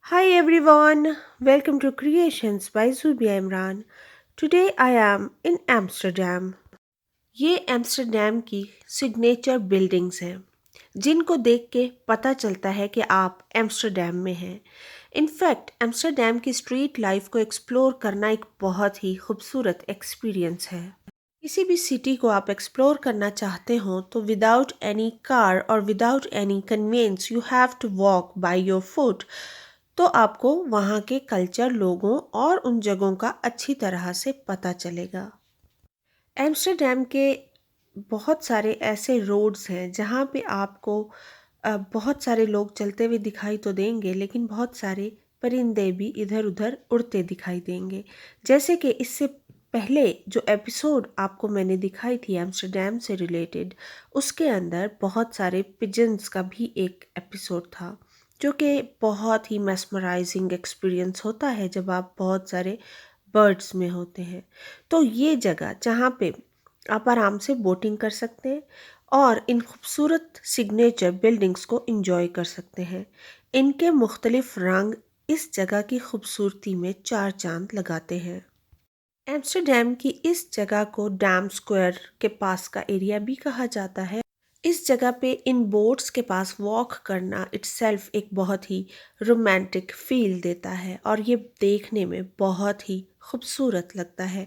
Hi everyone, welcome to Creations by Zubia Imran. Today I am in Amsterdam. ये Amsterdam की signature buildings हैं जिनको देख के पता चलता है कि आप एम्स्टरडेम में हैं। इनफैक्ट एम्स्टरडेम की स्ट्रीट लाइफ को एक्सप्लोर करना एक बहुत ही खूबसूरत एक्सपीरियंस है। किसी भी सिटी को आप एक्सप्लोर करना चाहते हो तो विदाउट एनी कार और without any conveyance you have to walk by your foot. तो आपको वहाँ के कल्चर, लोगों और उन जगहों का अच्छी तरह से पता चलेगा। एम्स्टरडेम के बहुत सारे ऐसे रोड्स हैं जहाँ पे आपको बहुत सारे लोग चलते हुए दिखाई तो देंगे, लेकिन बहुत सारे परिंदे भी इधर उधर उड़ते दिखाई देंगे। जैसे कि इससे पहले जो एपिसोड आपको मैंने दिखाई थी एम्स्टरडेम से रिलेटेड, उसके अंदर बहुत सारे पिजन्स का भी एक एपिसोड था, जो कि बहुत ही मेस्मराइजिंग एक्सपीरियंस होता है जब आप बहुत सारे बर्ड्स में होते हैं। तो ये जगह जहाँ पे आप आराम से बोटिंग कर सकते हैं और इन खूबसूरत सिग्नेचर बिल्डिंग्स को एंजॉय कर सकते हैं। इनके मुख्तलिफ रंग इस जगह की खूबसूरती में चार चांद लगाते हैं। एम्स्टरडेम की इस जगह को डैम स्क्वायर के पास का एरिया भी कहा जाता है। इस जगह पे इन बोट्स के पास वॉक करना इट्सेल्फ एक बहुत ही रोमांटिक फील देता है और ये देखने में बहुत ही खूबसूरत लगता है।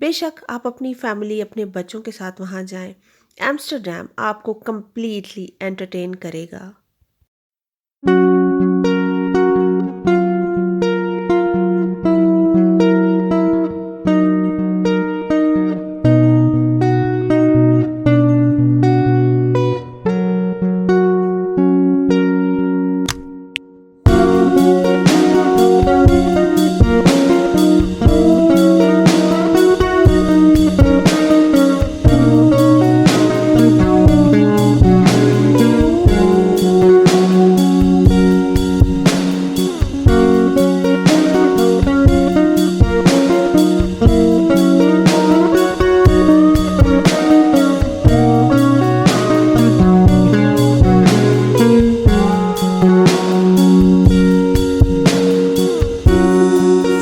बेशक आप अपनी फैमिली, अपने बच्चों के साथ वहाँ जाएं, एम्स्टरडेम आपको कम्प्लीटली एंटरटेन करेगा।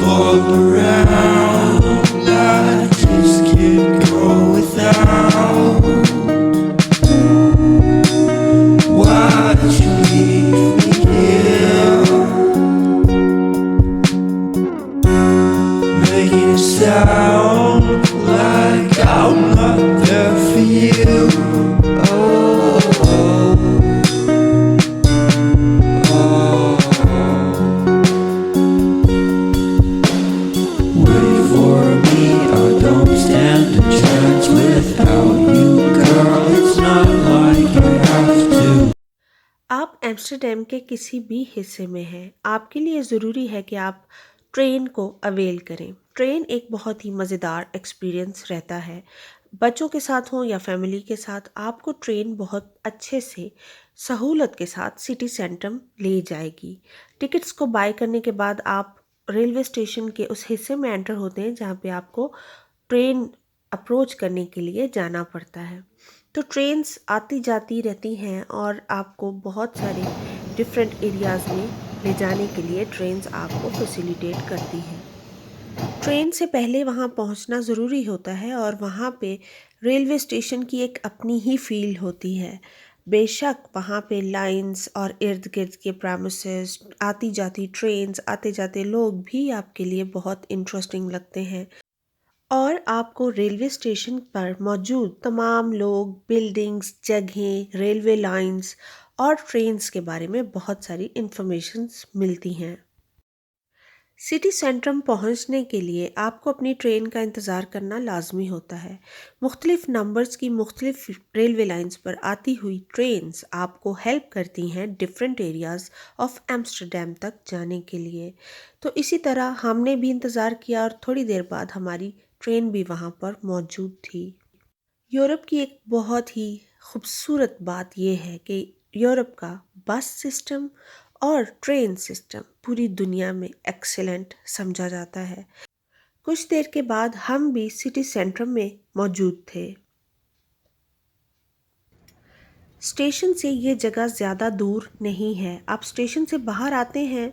Fall around, I just can't go without. Why'd you leave me here? Making it sound like I'm not there for you. Oh, oh, oh. Wait for me, I don't stand a chance without you, girl. It's not like I have to. आप Amsterdam के किसी भी हिस्से में हैं, आपके लिए ज़रूरी है कि आप ट्रेन को अवेल करें। ट्रेन एक बहुत ही मज़ेदार एक्सपीरियंस रहता है। बच्चों के साथ हो या फैमिली के साथ, आपको ट्रेन बहुत अच्छे से सहूलत के साथ सिटी सेंटर ले जाएगी। टिकट्स को बाय करने के बाद आप रेलवे स्टेशन के उस हिस्से में एंटर होते हैं जहाँ पे आपको ट्रेन अप्रोच करने के लिए जाना पड़ता है। तो ट्रेन्स आती जाती रहती हैं और आपको बहुत सारे डिफरेंट एरियाज़ में ले जाने के लिए ट्रेन्स आपको फैसिलिटेट करती हैं। ट्रेन से पहले वहाँ पहुँचना ज़रूरी होता है और वहाँ पे रेलवे स्टेशन की एक अपनी ही फील होती है। बेशक वहाँ पे लाइंस और इर्द गिर्द के प्रेमिसेस, आती जाती ट्रेन्स, आते जाते लोग भी आपके लिए बहुत इंटरेस्टिंग लगते हैं और आपको रेलवे स्टेशन पर मौजूद तमाम लोग, बिल्डिंग्स, जगहें, रेलवे लाइंस और ट्रेन्स के बारे में बहुत सारी इंफॉर्मेशंस मिलती हैं। सिटी सेंट्रम पहुंचने के लिए आपको अपनी ट्रेन का इंतज़ार करना लाजमी होता है। मुख्तलिफ नंबर्स की मुख्तलिफ रेलवे लाइंस पर आती हुई ट्रेन्स आपको हेल्प करती हैं डिफरेंट एरियाज़ ऑफ एम्स्टरडेम तक जाने के लिए। तो इसी तरह हमने भी इंतज़ार किया और थोड़ी देर बाद हमारी ट्रेन भी वहाँ पर मौजूद थी। यूरोप की एक बहुत ही खूबसूरत बात यह है कि यूरोप का बस सिस्टम और ट्रेन सिस्टम पूरी दुनिया में एक्सीलेंट समझा जाता है। कुछ देर के बाद हम भी सिटी सेंटर में मौजूद थे। स्टेशन से ये जगह ज़्यादा दूर नहीं है। आप स्टेशन से बाहर आते हैं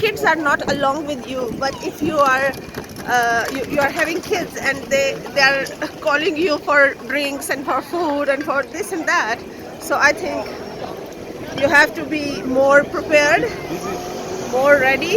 kids are not along with you, but if you are having kids and they are calling you for drinks and for food and for this and that, so I think you have to be more prepared, more ready.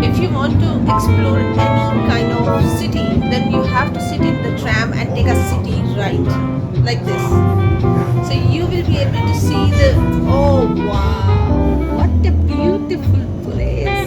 If you want to explore any kind of city, then you have to sit in the tram and take a city ride like this. So you will be able to see the, oh wow, what a beautiful place.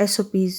SOPs